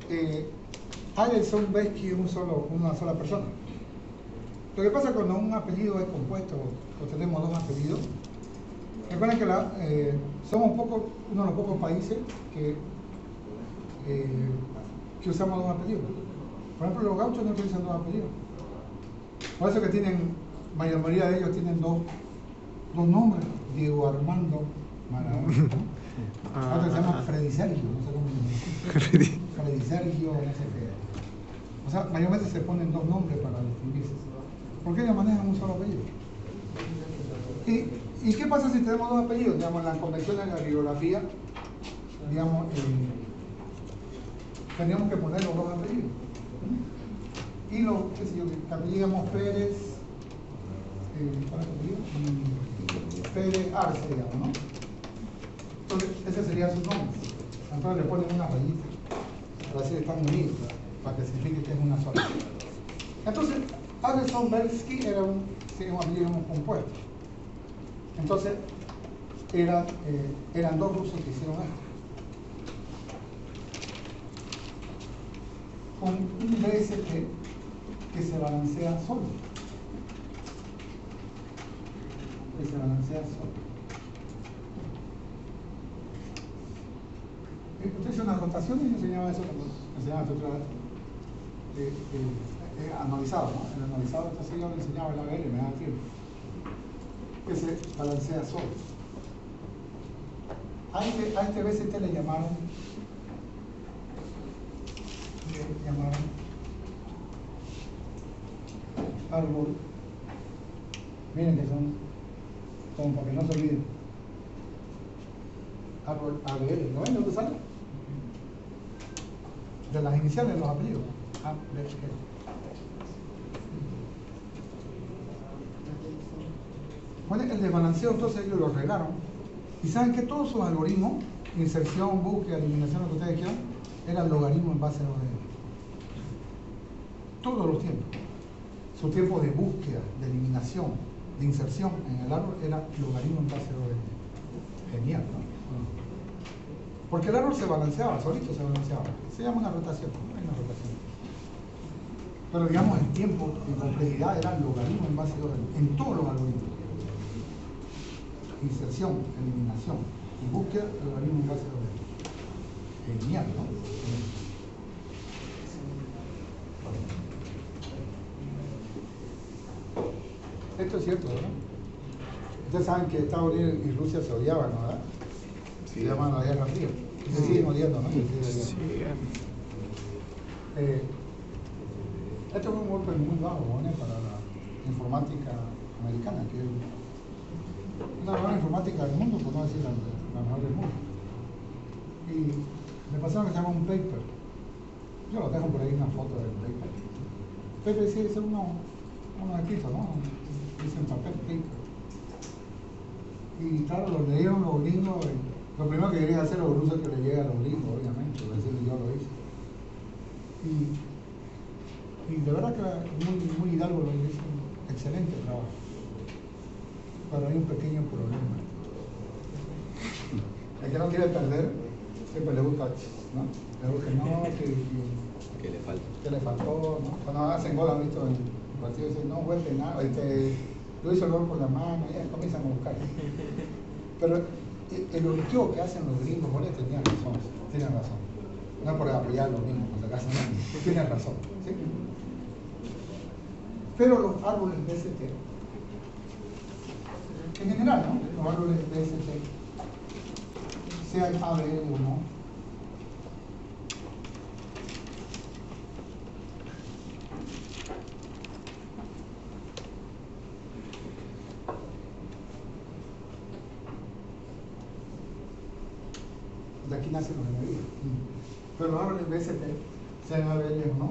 E. Alison Besky es una sola persona. Lo que pasa cuando un apellido es compuesto o tenemos dos apellidos, recuerden que somos uno de los pocos países que usamos dos apellidos. Por ejemplo, los gauchos no utilizan dos apellidos. Por eso que la mayoría de ellos tienen dos nombres. Diego Armando Maradona. Otro se llama Freddy Sergio, no sé cómo se llama. Freddy Sergio, no sé qué. O sea, mayormente se ponen dos nombres para distinguirse. ¿Por qué ellos manejan un solo apellido? ¿Y qué pasa si tenemos dos apellidos? Digamos, en las convenciones de la bibliografía, digamos, teníamos que poner los dos apellidos. Y qué sé yo, que apellidamos Pérez, ¿cuál es el apellido? Pérez Arce, digamos, ¿no? Entonces, ese sería su nombre. Entonces le ponen una rayita para decir que están unidos, para que signifique que es una sola. Entonces, Alison Besky era un apellido compuesto. Entonces, eran dos rusos que hicieron esto. Con un BSP que se balancea solo. Que se balancea solo. Usted hizo una rotación y enseñaba eso cuando enseñaba otra vez. Analizado, ¿no? El analizado, entonces yo le enseñaba el ABL, me daba tiempo. Que se balancea solo. A este BST le llamaron árbol. Miren que son como para que no se olviden. Árbol ABL, ¿no ven dónde sale? De las iniciales de los apellidos. ABL. Bueno, el desbalanceo entonces ellos lo arreglaron. Y saben que todos sus algoritmos, inserción, búsqueda, eliminación, lo que ustedes quieran, eran logaritmos en base a ODN. Todos los tiempos. Su tiempo de búsqueda, de eliminación, de inserción en el árbol era logaritmo en base a ODN. Genial, ¿no? Porque el árbol se balanceaba, solito se balanceaba. Se llama una rotación, no hay una rotación. Pero digamos el tiempo y complejidad eran logaritmos en base a ODN, en todos los algoritmos. Inserción, eliminación y búsqueda, logaritmo en base a ODN. Genial, ¿no? Esto es cierto, ¿verdad? Ustedes saben que Estados Unidos y Rusia se odiaban, ¿no? ¿Verdad? Se llaman la Guerra Fría. Y se siguen odiando, ¿no? Sí. Esto fue un golpe muy bajo, ¿no? Para la informática americana, que es la mejor informática del mundo, por no decir la mejor del mundo. Y me pasaron que se llama un paper. Yo lo dejo por ahí una foto del paper. El paper sí es uno escrito, ¿no? Dice en papel, paper. Y claro, lo leyeron los gringos. Lo primero que querían hacer los rusos es que le llegue a los gringos, obviamente. Por decirlo, yo lo hice. Y de verdad que muy hidalgo lo hizo. Excelente trabajo. Pero hay un pequeño problema. El que no quiere perder, siempre le gusta, ¿no? Le gusta, no, que le falta. Que le faltó, ¿no? Cuando hacen gol, han visto en el partido, dicen, no vuelve nada, yo hice el gol con la mano, ya comienzan a buscar. Pero el orqueo que hacen los gringos, ¿vale? Tienen razón. No es por apoyar los mismos, por si acaso no, tienen razón. ¿Sí? Pero los árboles BST, en general, ¿no? Los árboles BST, sean ABL o no, de aquí nacen los enemigos. Pero los árboles BST, sean ABL o no,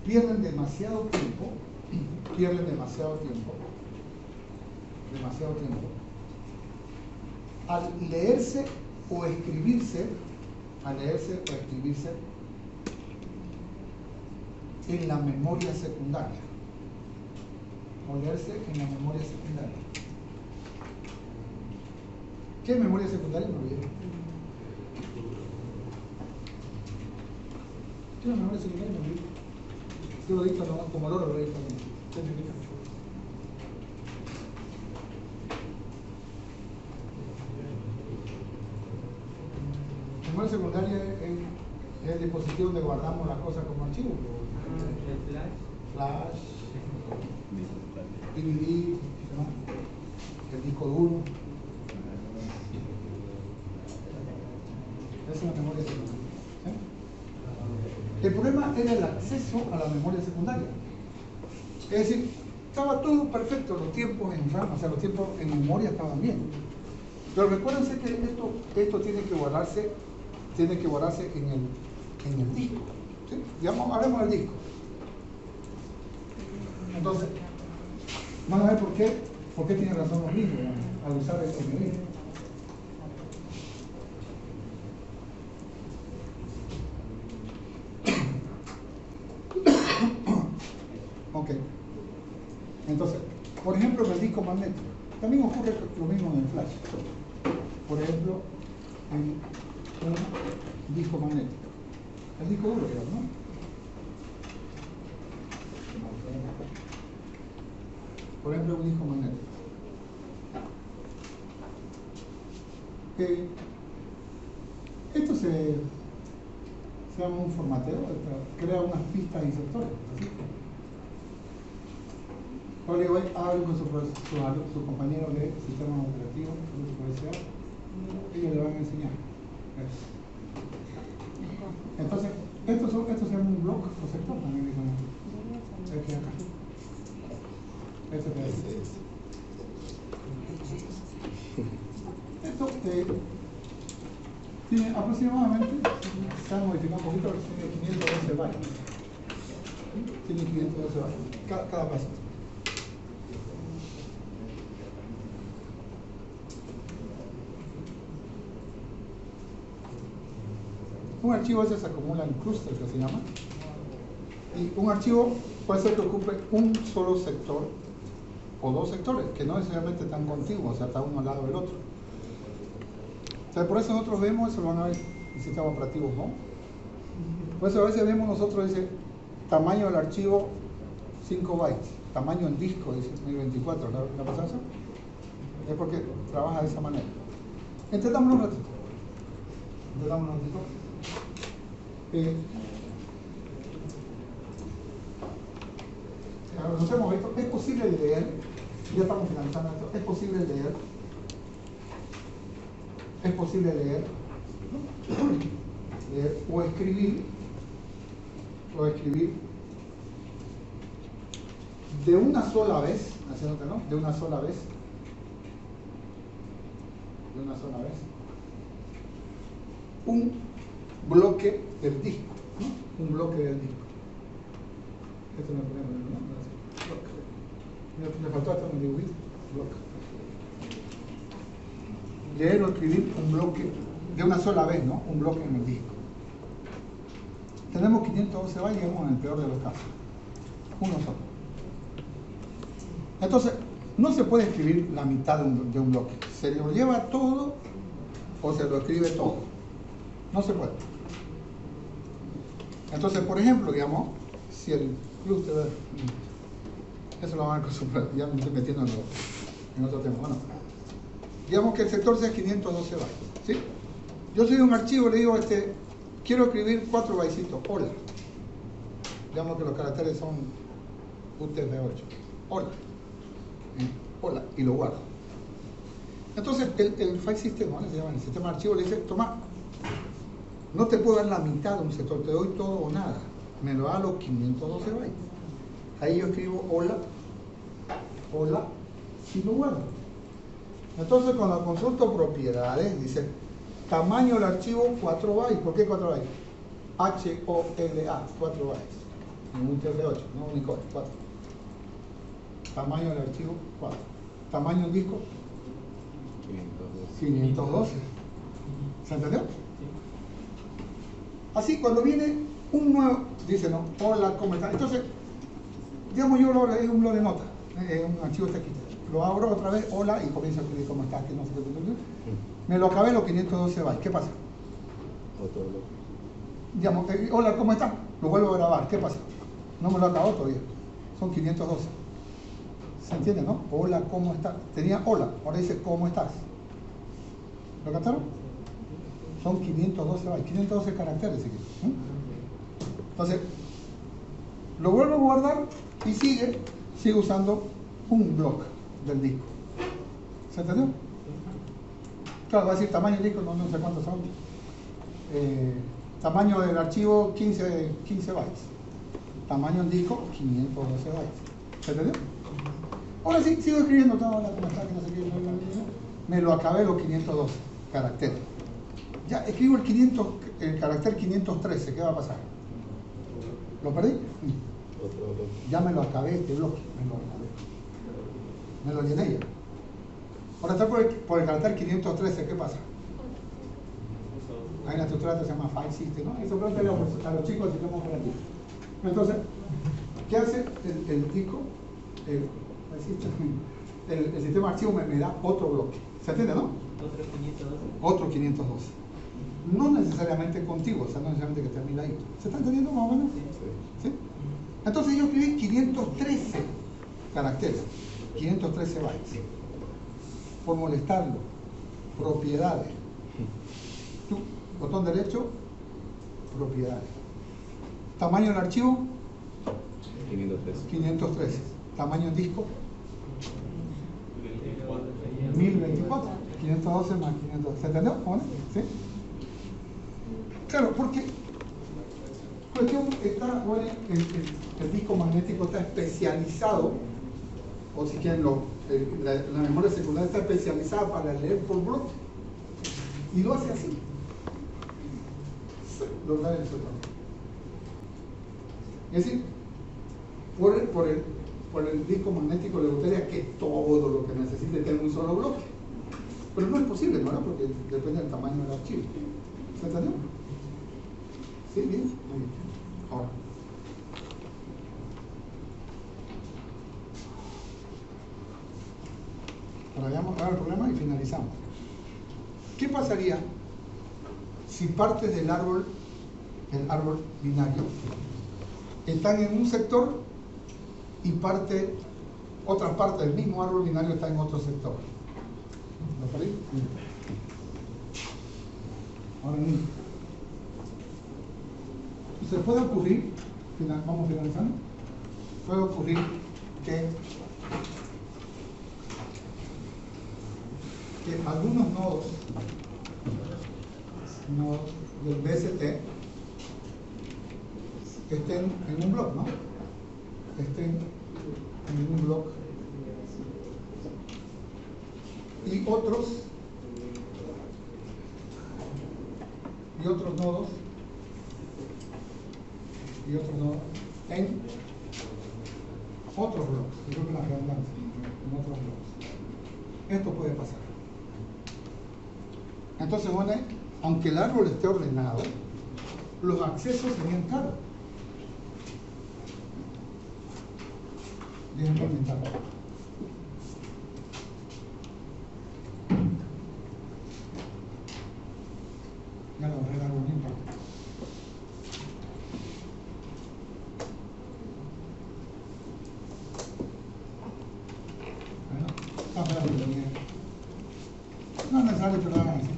pierden demasiado tiempo al leerse o escribirse en la memoria secundaria. ¿Qué es memoria secundaria? No olvidé. ¿Qué es memoria secundaria? No olvidé. Yo lo dicto como loro, lo dicto. ¿Qué significa? Memoria secundaria es el dispositivo donde guardamos las cosas como archivos. Flash, DVD, ¿no? El disco duro. Es una memoria secundaria. El problema era el acceso a la memoria secundaria. Es decir, estaba todo perfecto, los tiempos en RAM, o sea, los tiempos en memoria estaban bien. Pero recuérdense que esto tiene que guardarse en el disco. ¿Sí? Digamos, hablemos del disco. Entonces, vamos a ver por qué tienen razón los gringos al usar el NVIDIA. Ok. Entonces, por ejemplo, en el disco magnético, también ocurre lo mismo en el flash. Por ejemplo, en un disco magnético. El disco duro, ¿no? Por ejemplo, un disco magnético. Esto se llama un formateo, crea unas pistas y sectores. Hablen con sus compañeros de sistemas operativos, ellos le van a enseñar. Entonces, esto se llama un block o sector también. Aquí acá. Esto tiene aproximadamente, se ha modificado un poquito, tiene 512 bytes. Tiene 512 bytes, cada paso. Un archivo a veces se acumula en clúster, que se llama. Y un archivo puede ser que ocupe un solo sector o dos sectores, que no necesariamente están contiguos, o sea, está uno al lado del otro. O sea, por eso nosotros vemos, eso lo van a ver en sistemas operativos, ¿no? Por eso a veces vemos nosotros, dice, tamaño del archivo 5 bytes, tamaño en disco, dice 1024, ¿no pasa eso? Es porque trabaja de esa manera. Entendámoslo un ratito. Nos hemos visto, es posible leer, ya estamos finalizando esto, es posible leer o escribir de una sola vez, ¿no? De una sola vez, un bloque del disco, ¿no? Un bloque del disco. Esto no ponemos, ¿no? Me faltó hasta un dibujito. Bloque. Leer o escribir un bloque de una sola vez, ¿no? Un bloque en el disco. Tenemos 512 bytes, digamos, en el peor de los casos. Uno solo. Entonces, no se puede escribir la mitad de un bloque. Se lo lleva todo o se lo escribe todo. No se puede. Entonces, por ejemplo, digamos, si el clúster, eso lo van a acostumbrar, ya me estoy metiendo en otro tema. Bueno, digamos que el sector sea 512 bytes, ¿sí? Yo soy un archivo, le digo, quiero escribir 4 bytecitos, hola. Digamos que los caracteres son UTF-8, hola. Hola, y lo guardo. Entonces, el file system, ¿no? Se llama el sistema de archivo, le dice, toma, no te puedo dar la mitad de un sector, te doy todo o nada. Me lo da a los 512 bytes. Ahí yo escribo hola, hola, y lo guardo. Entonces, cuando consulto propiedades, dice, tamaño del archivo 4 bytes. ¿Por qué 4 bytes? HOLA, 4 bytes. En un TF8, no Unicode, 4. Tamaño del archivo 4. Tamaño del disco 512. ¿Se entendió? Así, cuando viene un nuevo, dice, no, hola, ¿cómo está? Entonces, digamos, yo lo es un blog de notas, un archivo TXT. Lo abro otra vez, hola, y comienzo a escribir cómo está, que no sé qué. Me lo acabé los 512 bytes. ¿Qué pasa? Otro bloque. Digamos, hola, ¿cómo está? Lo vuelvo a grabar. ¿Qué pasa? No me lo acabó todavía. Son 512. ¿Se entiende, no? Hola, ¿cómo estás? Tenía hola, ahora dice, ¿cómo estás? ¿Lo captaron? Son 512 bytes, 512 caracteres, si quieres. Entonces, lo vuelvo a guardar y sigue usando un bloque del disco. ¿Se entendió? Claro, va a decir tamaño del disco, no sé cuántos son. Tamaño del archivo, 15 bytes. Tamaño del disco, 512 bytes. ¿Se entendió? Ahora sí, sigo escribiendo todo, la está, que no sé qué, me lo acabé los 512 caracteres. Ya escribo el carácter 513, ¿qué va a pasar? ¿Lo perdí? Otro bloque. Ya me lo acabé este bloque, me lo llené ya. Ahora está por el carácter 513, ¿qué pasa? Hay una estructura que se llama file system, ¿no? Eso pregúntale a los chicos si somos operativos. Entonces, ¿qué hace el disco? El sistema de archivo me da otro bloque. ¿Se entiende, no? Otro 512. Otro 512. No necesariamente contiguo, o sea, no necesariamente que esté a mi ladito. ¿Se está entendiendo más o menos? Sí. ¿Sí? Entonces yo escribí 513 caracteres, 513 bytes. Por molestarlo, propiedades. Tú, botón derecho, propiedades. Tamaño del archivo, 513. 513. Tamaño del disco, 1024. 512 más 512. ¿Se entendió? ¿Sí? Claro, porque cuestión está, bueno, el disco magnético está especializado, o si quieren, la memoria secundaria está especializada para leer por bloque. Y lo hace así. Lo da el sector. Es decir, por el disco magnético le gustaría que todo lo que necesite tenga un solo bloque. Pero no es posible, ¿no? Porque depende del tamaño del archivo. ¿Se entendió? ¿Sí? ¿Bien? Muy bien. Ahora veamos el problema y finalizamos. ¿Qué pasaría si partes del árbol binario están en un sector y otra parte del mismo árbol binario está en otro sector? ¿Lo perdí? Ahora mismo. Se puede ocurrir, vamos finalizando, puede ocurrir que algunos nodos del BST estén en un bloque, ¿no? Estén en un bloque y otros nodos en otros bloques, creo que la redundancia, en otros bloques. Esto puede pasar. Entonces, bueno, aunque el árbol esté ordenado, los accesos serían caros. Déjenme aumentar. Ya lo arreglaron bien. espérate, no es necesario que lo hagan así.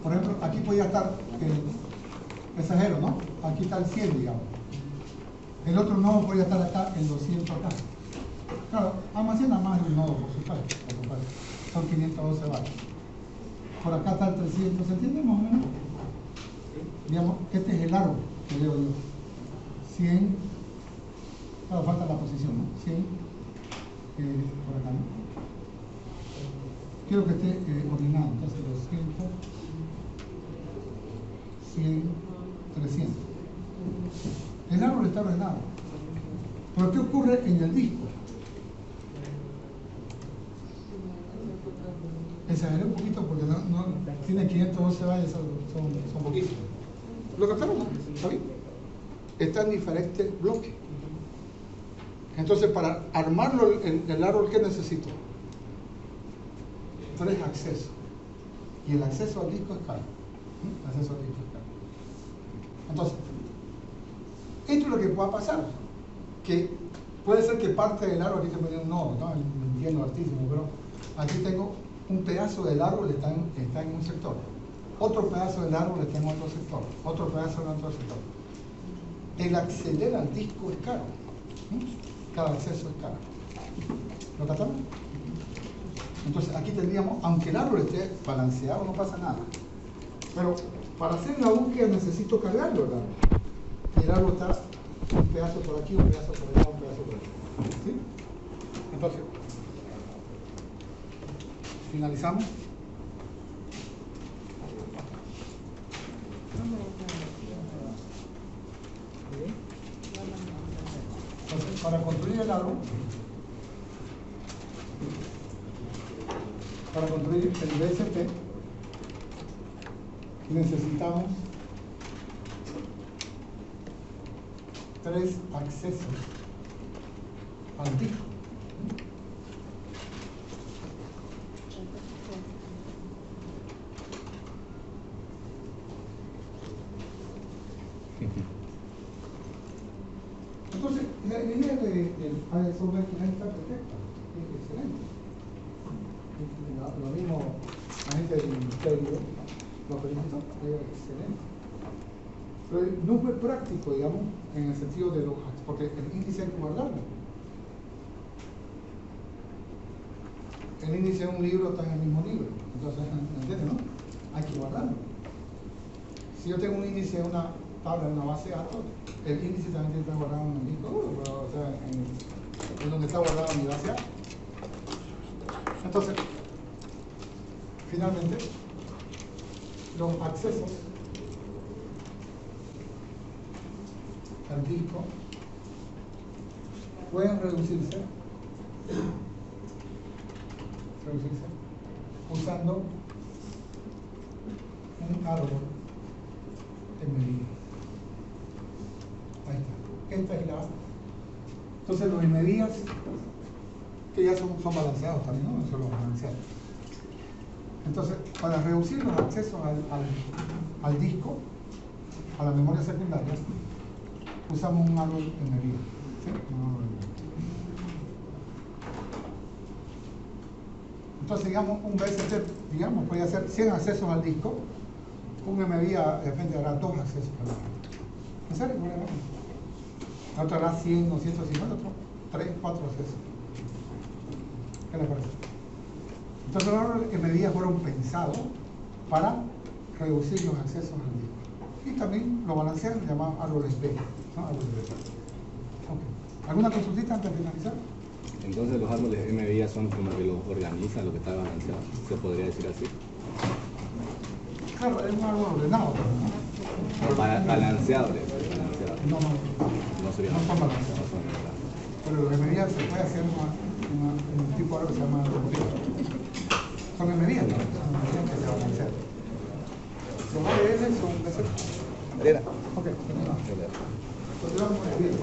Por ejemplo, aquí podía estar el exagero, ¿no? Aquí está el 100, digamos. El otro nodo podría estar acá, el 200 acá. Claro, almacena más de un nodo, por supuesto. Son 512 vatios. Por acá está el 300, ¿se entiende más o menos? Digamos, este es el árbol que leo yo. 100, claro, falta la posición, ¿no? 100, por acá, ¿no? Quiero que esté ordenado, entonces 200, 100, 300. El árbol está ordenado. Pero ¿qué ocurre en el disco? Exageré un poquito porque no tiene 512 valles, son poquitos. Lo captaron, ¿no? ¿Está bien? Está en diferentes bloques. Entonces, para armarlo el árbol, ¿qué necesito? 3 accesos. Y el acceso al disco es caro. Acceso al disco es caro. Entonces, esto es lo que pueda pasar. Que puede ser que parte del árbol, aquí se pone un nodo, ¿no? Entiendo altísimo, pero aquí tengo un pedazo del árbol está en un sector. Otro pedazo del árbol está en otro sector. Otro pedazo en otro sector. El acceder al disco es caro. Cada acceso es caro. ¿Lo captamos? Entonces aquí tendríamos, aunque el árbol esté balanceado, no pasa nada. Pero para hacer la búsqueda necesito cargarlo el árbol. El árbol está un pedazo por aquí, un pedazo por allá, un pedazo por allá. ¿Sí? Entonces, finalizamos. Entonces, para construir el árbol, para construir el BSP, necesitamos 3 accesos al disco. Entonces, la idea del software está perfecta, es excelente. Lo mismo la gente del ministerio lo felicitó, es excelente. Pero no fue práctico, digamos, en el sentido de los, porque el índice hay que guardarlo. El índice de un libro está en el mismo libro, entonces, ¿entiendes, no? Hay que guardarlo. Si yo tengo un índice de una tabla, de una base de datos, el índice también tiene que estar guardado en el disco duro, o sea, en donde está guardado mi base de datos. Entonces, finalmente, los accesos al disco pueden reducirse usando un árbol de medidas. Ahí está. Esta es la. Entonces los de medidas que ya son balanceados también, ¿no? Son los balanceados. Entonces, para reducir los accesos al disco, a la memoria secundaria, usamos un árbol de medida. ¿Sí? Entonces, digamos, un BST, digamos, puede hacer 100 accesos al disco, un MVIA de repente hará 2 accesos al disco. ¿En serio? Otro hará 100 o 150, otro 3, 4 accesos. ¿Qué les parece? Entonces los árboles de medida fueron pensados para reducir los accesos al disco. Y también lo balancean, llamaban árboles B, ¿no? Árboles B. Okay. ¿Alguna consultita antes de finalizar? Entonces los árboles MVIA son como que los organizan lo que está balanceado, se podría decir así. Claro, es un árbol ordenado, ¿no? Balanceado. No sería. No son balanceados. Pero los MVIA se puede hacer un tipo de árbol que se llama son MVIA, ¿no? Son MVIA que se balancean. Los ADN son... Adriana. Ok, continuamos muy bien.